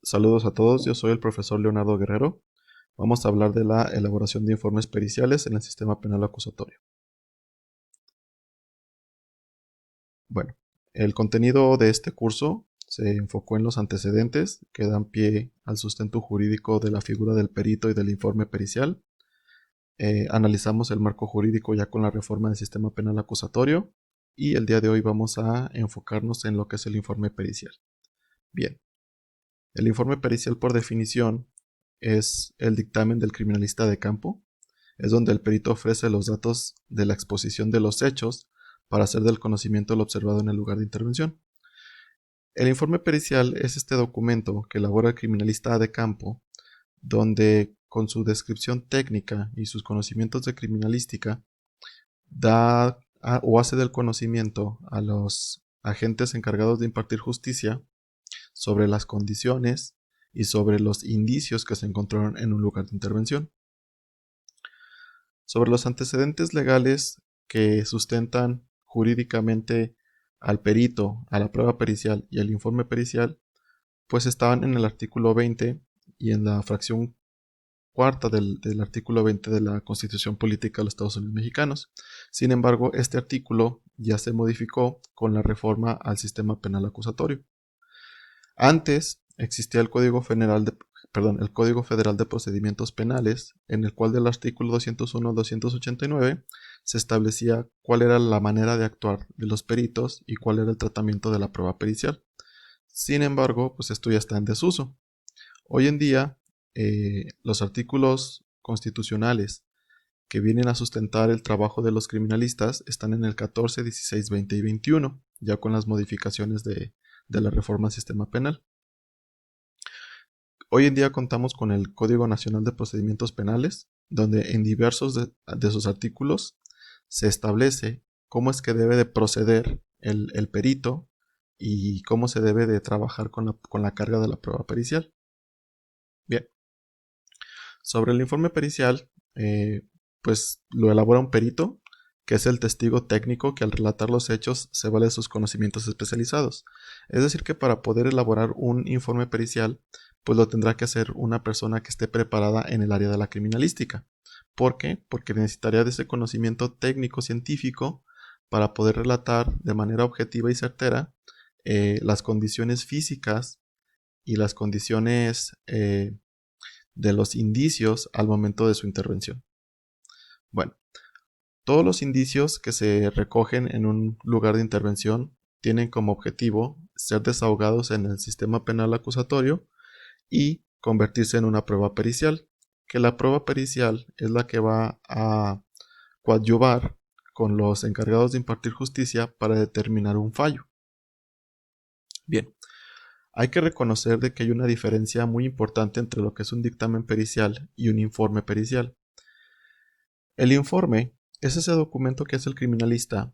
Saludos a todos, yo soy el profesor Leonardo Guerrero. Vamos a hablar de la elaboración de informes periciales en el sistema penal acusatorio. Bueno, el contenido de este curso se enfocó en los antecedentes que dan pie al sustento jurídico de la figura del perito y del informe pericial. Analizamos el marco jurídico ya con la reforma del sistema penal acusatorio y el día de hoy vamos a enfocarnos en lo que es el informe pericial. Bien, el informe pericial por definición es el dictamen del criminalista de campo. Es donde el perito ofrece los datos de la exposición de los hechos para hacer del conocimiento lo observado en el lugar de intervención. El informe pericial es este documento que elabora el criminalista de campo, donde con su descripción técnica y sus conocimientos de criminalística da o hace del conocimiento a los agentes encargados de impartir justicia sobre las condiciones y sobre los indicios que se encontraron en un lugar de intervención. Sobre los antecedentes legales que sustentan jurídicamente al perito, a la prueba pericial y al informe pericial, pues estaban en el artículo 20 y en la fracción cuarta del artículo 20 de la Constitución Política de los Estados Unidos Mexicanos. Sin embargo, este artículo ya se modificó con la reforma al sistema penal acusatorio. Antes existía el Código Federal de Procedimientos Penales, en el cual del artículo 201 al 289 se establecía cuál era la manera de actuar de los peritos y cuál era el tratamiento de la prueba pericial. Sin embargo, pues esto ya está en desuso. Hoy en día, los artículos constitucionales que vienen a sustentar el trabajo de los criminalistas están en el 14, 16, 20 y 21, ya con las modificaciones de la reforma al sistema penal. Hoy en día contamos con el Código Nacional de Procedimientos Penales, donde en diversos de sus artículos se establece cómo es que debe de proceder el perito y cómo se debe de trabajar con la carga de la prueba pericial. Bien, sobre el informe pericial, pues lo elabora un perito, que es el testigo técnico que al relatar los hechos se vale de sus conocimientos especializados. Es decir, que para poder elaborar un informe pericial, pues lo tendrá que hacer una persona que esté preparada en el área de la criminalística. ¿Por qué? Porque necesitaría de ese conocimiento técnico científico para poder relatar de manera objetiva y certera las condiciones físicas y las condiciones de los indicios al momento de su intervención. Bueno, todos los indicios que se recogen en un lugar de intervención tienen como objetivo ser desahogados en el sistema penal acusatorio y convertirse en una prueba pericial, que la prueba pericial es la que va a coadyuvar con los encargados de impartir justicia para determinar un fallo. Bien, hay que reconocer de que hay una diferencia muy importante entre lo que es un dictamen pericial y un informe pericial. El informe es ese documento que hace el criminalista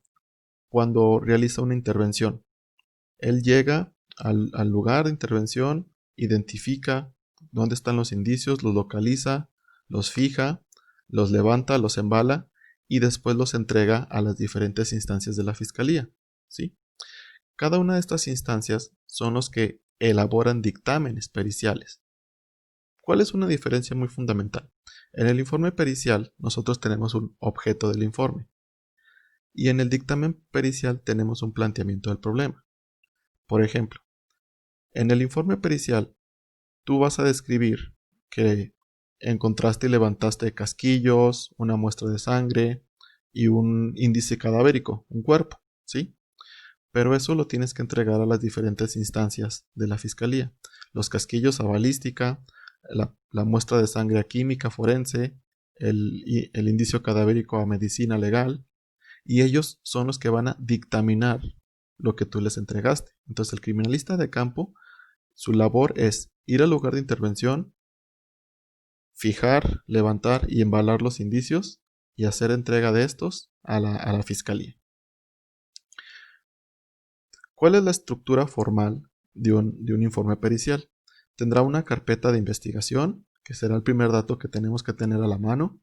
cuando realiza una intervención. Él llega al lugar de intervención, identifica dónde están los indicios, los localiza, los fija, los levanta, los embala y después los entrega a las diferentes instancias de la fiscalía, ¿sí? Cada una de estas instancias son los que elaboran dictámenes periciales. ¿Cuál es una diferencia muy fundamental? En el informe pericial nosotros tenemos un objeto del informe y en el dictamen pericial tenemos un planteamiento del problema. Por ejemplo, en el informe pericial tú vas a describir que encontraste y levantaste casquillos, una muestra de sangre y un índice cadavérico, un cuerpo, ¿sí? Pero eso lo tienes que entregar a las diferentes instancias de la fiscalía. Los casquillos a balística, la muestra de sangre a química forense, el indicio cadavérico a medicina legal, y ellos son los que van a dictaminar lo que tú les entregaste. Entonces el criminalista de campo, su labor es ir al lugar de intervención, fijar, levantar y embalar los indicios y hacer entrega de estos a la fiscalía. ¿Cuál es la estructura formal de un informe pericial? Tendrá una carpeta de investigación, que será el primer dato que tenemos que tener a la mano.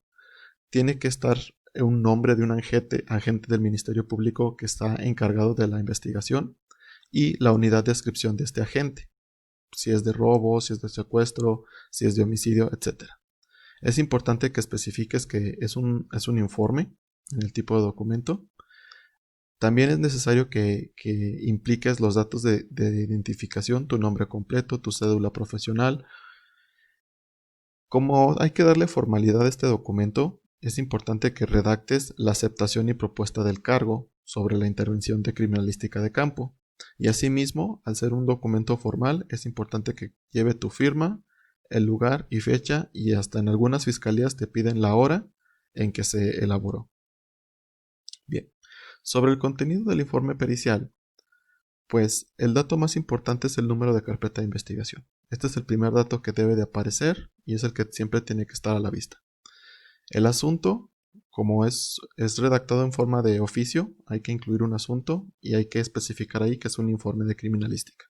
Tiene que estar un nombre de un agente del Ministerio Público que está encargado de la investigación y la unidad de adscripción de este agente. si es de robo, si es de secuestro, si es de homicidio, etc. Es importante que especifiques que es un informe en el tipo de documento. También es necesario que impliques los datos de identificación, tu nombre completo, tu cédula profesional. Como hay que darle formalidad a este documento, es importante que redactes la aceptación y propuesta del cargo sobre la intervención de criminalística de campo. Y asimismo, al ser un documento formal, es importante que lleve tu firma, el lugar y fecha, y hasta en algunas fiscalías te piden la hora en que se elaboró. Bien, sobre el contenido del informe pericial, pues el dato más importante es el número de carpeta de investigación. Este es el primer dato que debe de aparecer y es el que siempre tiene que estar a la vista. El asunto, como es redactado en forma de oficio, hay que incluir un asunto y hay que especificar ahí que es un informe de criminalística.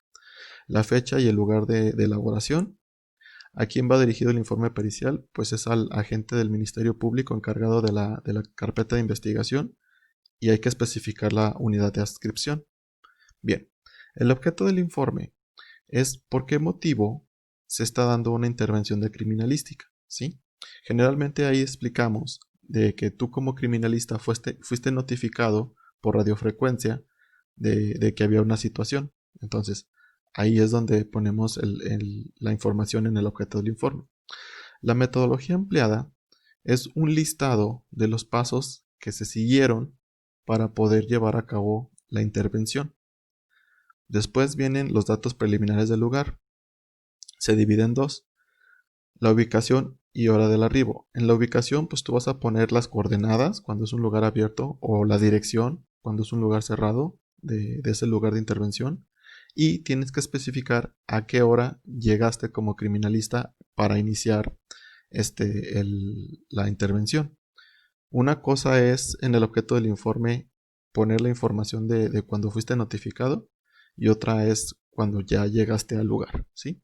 La fecha y el lugar de elaboración. ¿A quién va dirigido el informe pericial? Pues es al agente del Ministerio Público encargado de la carpeta de investigación y hay que especificar la unidad de adscripción. Bien, el objeto del informe es por qué motivo se está dando una intervención de criminalística, ¿sí? Generalmente ahí explicamos de que tú como criminalista fuiste notificado por radiofrecuencia de que había una situación. Entonces, ahí es donde ponemos la información en el objeto del informe. La metodología empleada es un listado de los pasos que se siguieron para poder llevar a cabo la intervención. Después vienen los datos preliminares del lugar. Se divide en dos: la ubicación y hora del arribo. En la ubicación, pues tú vas a poner las coordenadas cuando es un lugar abierto o la dirección cuando es un lugar cerrado de ese lugar de intervención. Y tienes que especificar a qué hora llegaste como criminalista para iniciar la intervención. Una cosa es en el objeto del informe poner la información de cuando fuiste notificado y otra es cuando ya llegaste al lugar, ¿sí?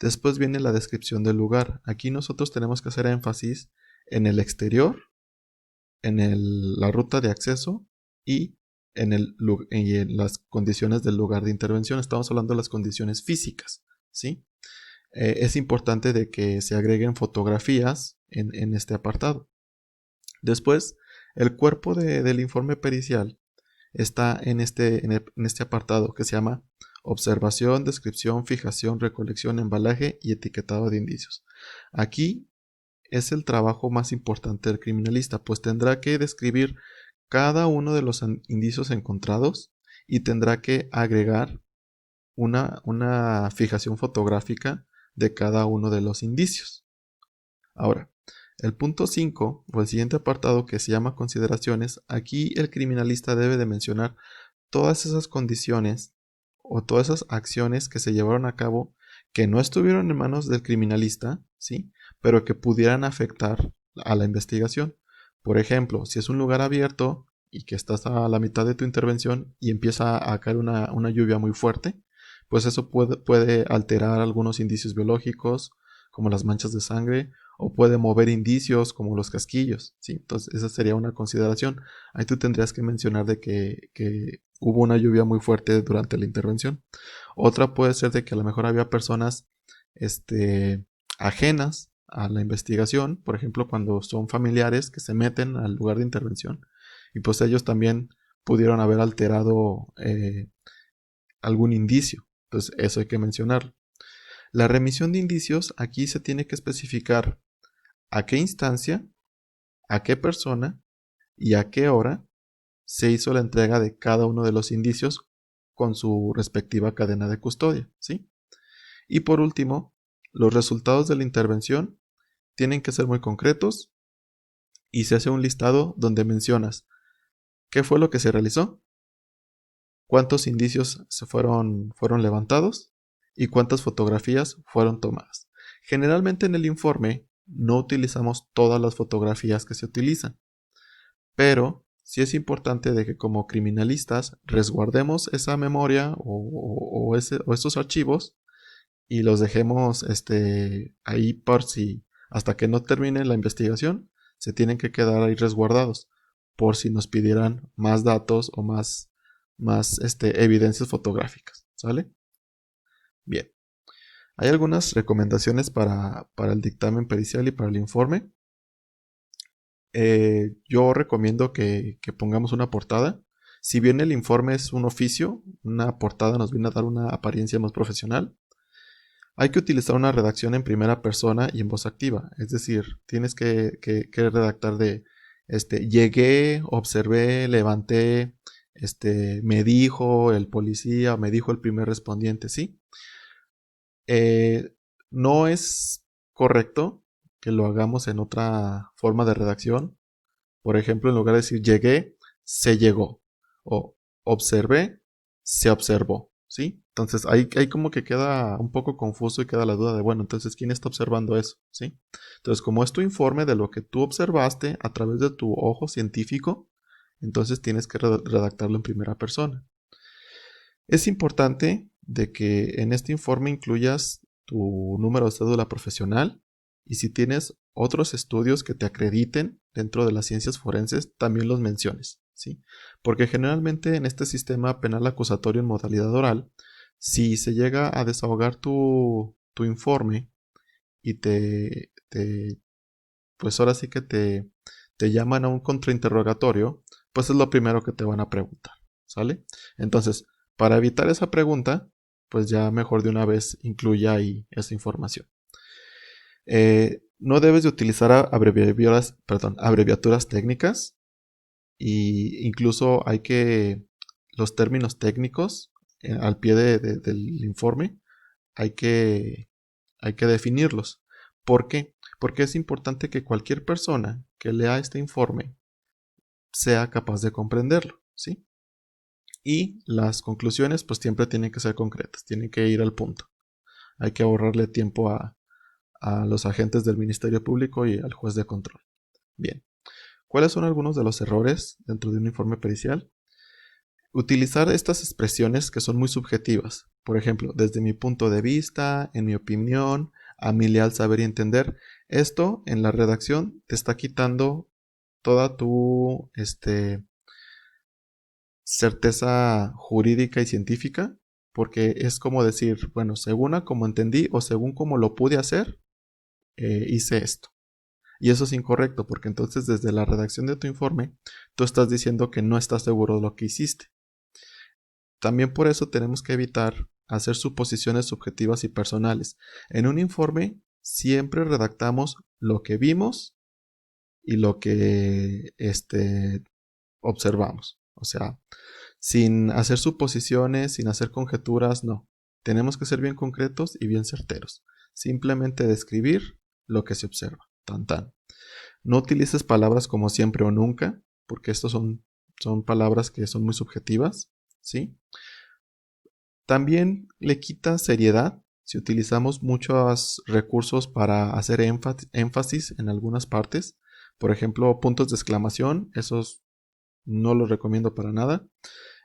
Después viene la descripción del lugar. Aquí nosotros tenemos que hacer énfasis en el exterior, en la ruta de acceso y en las condiciones del lugar de intervención. Estamos hablando de las condiciones físicas, ¿sí? Es importante de que se agreguen fotografías en este apartado. Después, el cuerpo del informe pericial está en este apartado que se llama observación, descripción, fijación, recolección, embalaje y etiquetado de indicios. Aquí es el trabajo más importante del criminalista, pues tendrá que describir cada uno de los indicios encontrados y tendrá que agregar una fijación fotográfica de cada uno de los indicios. Ahora, el punto 5 o el siguiente apartado que se llama consideraciones, aquí el criminalista debe de mencionar todas esas condiciones o todas esas acciones que se llevaron a cabo que no estuvieron en manos del criminalista, ¿sí? Pero que pudieran afectar a la investigación. Por ejemplo, si es un lugar abierto y que estás a la mitad de tu intervención y empieza a caer una lluvia muy fuerte, pues eso puede alterar algunos indicios biológicos, como las manchas de sangre, o puede mover indicios como los casquillos, ¿sí? Entonces esa sería una consideración. Ahí tú tendrías que mencionar de que hubo una lluvia muy fuerte durante la intervención. Otra puede ser de que a lo mejor había personas ajenas a la investigación, por ejemplo cuando son familiares que se meten al lugar de intervención y pues ellos también pudieron haber alterado algún indicio. Entonces eso hay que mencionarlo. La remisión de indicios, aquí se tiene que especificar a qué instancia, a qué persona y a qué hora se hizo la entrega de cada uno de los indicios con su respectiva cadena de custodia, ¿sí? Y por último, los resultados de la intervención tienen que ser muy concretos y se hace un listado donde mencionas qué fue lo que se realizó, cuántos indicios fueron levantados y cuántas fotografías fueron tomadas. Generalmente en el informe no utilizamos todas las fotografías que se utilizan, pero sí es importante de que como criminalistas resguardemos esa memoria o estos archivos y los dejemos ahí por si hasta que no termine la investigación se tienen que quedar ahí resguardados por si nos pidieran más datos o más evidencias fotográficas, ¿sale? Bien. Hay algunas recomendaciones para el dictamen pericial y para el informe. Yo recomiendo que pongamos una portada. Si bien el informe es un oficio, una portada nos viene a dar una apariencia más profesional. Hay que utilizar una redacción en primera persona y en voz activa. Es decir, tienes que redactar de llegué, observé, levanté, me dijo el policía, me dijo el primer respondiente, ¿sí? No es correcto que lo hagamos en otra forma de redacción. Por ejemplo, en lugar de decir llegué, se llegó. O observé, se observó. ¿Sí? Entonces ahí como que queda un poco confuso y queda la duda de, bueno, entonces, ¿quién está observando eso? ¿Sí? Entonces, como es tu informe de lo que tú observaste a través de tu ojo científico, entonces tienes que redactarlo en primera persona. Es importante de que en este informe incluyas tu número de cédula profesional y si tienes otros estudios que te acrediten dentro de las ciencias forenses, también los menciones, ¿sí? Porque generalmente en este sistema penal acusatorio en modalidad oral, si se llega a desahogar tu informe y pues ahora sí que te llaman a un contrainterrogatorio, pues es lo primero que te van a preguntar, ¿sale? Entonces, para evitar esa pregunta, pues ya mejor de una vez incluya ahí esa información. No debes de utilizar abreviaturas técnicas y incluso hay que los términos técnicos al pie del informe hay que definirlos. ¿Por qué? Porque es importante que cualquier persona que lea este informe sea capaz de comprenderlo, ¿sí? Y las conclusiones pues siempre tienen que ser concretas, tienen que ir al punto. Hay que ahorrarle tiempo a los agentes del Ministerio Público y al juez de control. Bien, ¿cuáles son algunos de los errores dentro de un informe pericial? Utilizar estas expresiones que son muy subjetivas. Por ejemplo, desde mi punto de vista, en mi opinión, a mi leal saber y entender. Esto en la redacción te está quitando toda tu certeza jurídica y científica, porque es como decir, bueno, según a como entendí o según como lo pude hacer, hice esto. Y eso es incorrecto, porque entonces desde la redacción de tu informe, tú estás diciendo que no estás seguro de lo que hiciste. También por eso tenemos que evitar hacer suposiciones subjetivas y personales. En un informe siempre redactamos lo que vimos y lo que observamos. O sea, sin hacer suposiciones, sin hacer conjeturas, no. Tenemos que ser bien concretos y bien certeros. Simplemente describir lo que se observa. Tan tan. No utilices palabras como siempre o nunca, porque estos son palabras que son muy subjetivas, ¿sí? También le quita seriedad si utilizamos muchos recursos para hacer énfasis en algunas partes. Por ejemplo, puntos de exclamación, esos no los recomiendo para nada.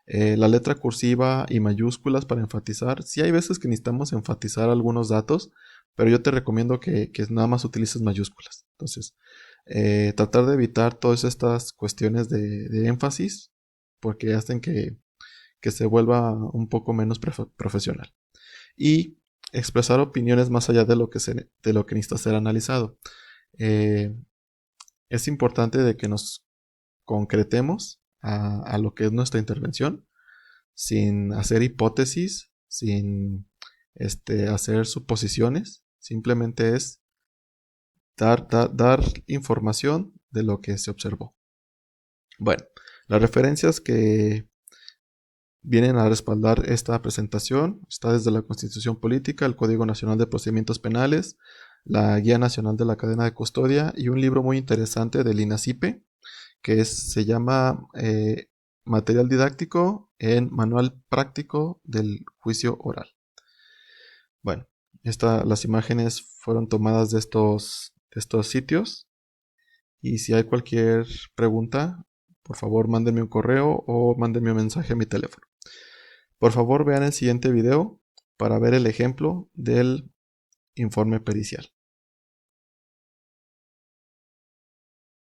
La letra cursiva y mayúsculas para enfatizar. Sí hay veces que necesitamos enfatizar algunos datos, pero yo te recomiendo que nada más utilices mayúsculas. Entonces, tratar de evitar todas estas cuestiones de énfasis porque hacen que se vuelva un poco menos profesional. Y expresar opiniones más allá de lo que necesita ser analizado. Es importante de que nos concretemos a lo que es nuestra intervención sin hacer hipótesis, sin hacer suposiciones. Simplemente es dar información de lo que se observó. Bueno, las referencias que vienen a respaldar esta presentación está desde la Constitución Política, el Código Nacional de Procedimientos Penales, la Guía Nacional de la Cadena de Custodia y un libro muy interesante del INACIPE que se llama Material Didáctico en Manual Práctico del Juicio Oral. Bueno, las imágenes fueron tomadas de estos sitios y si hay cualquier pregunta, por favor mándenme un correo o mándenme un mensaje a mi teléfono. Por favor vean el siguiente video para ver el ejemplo del informe pericial.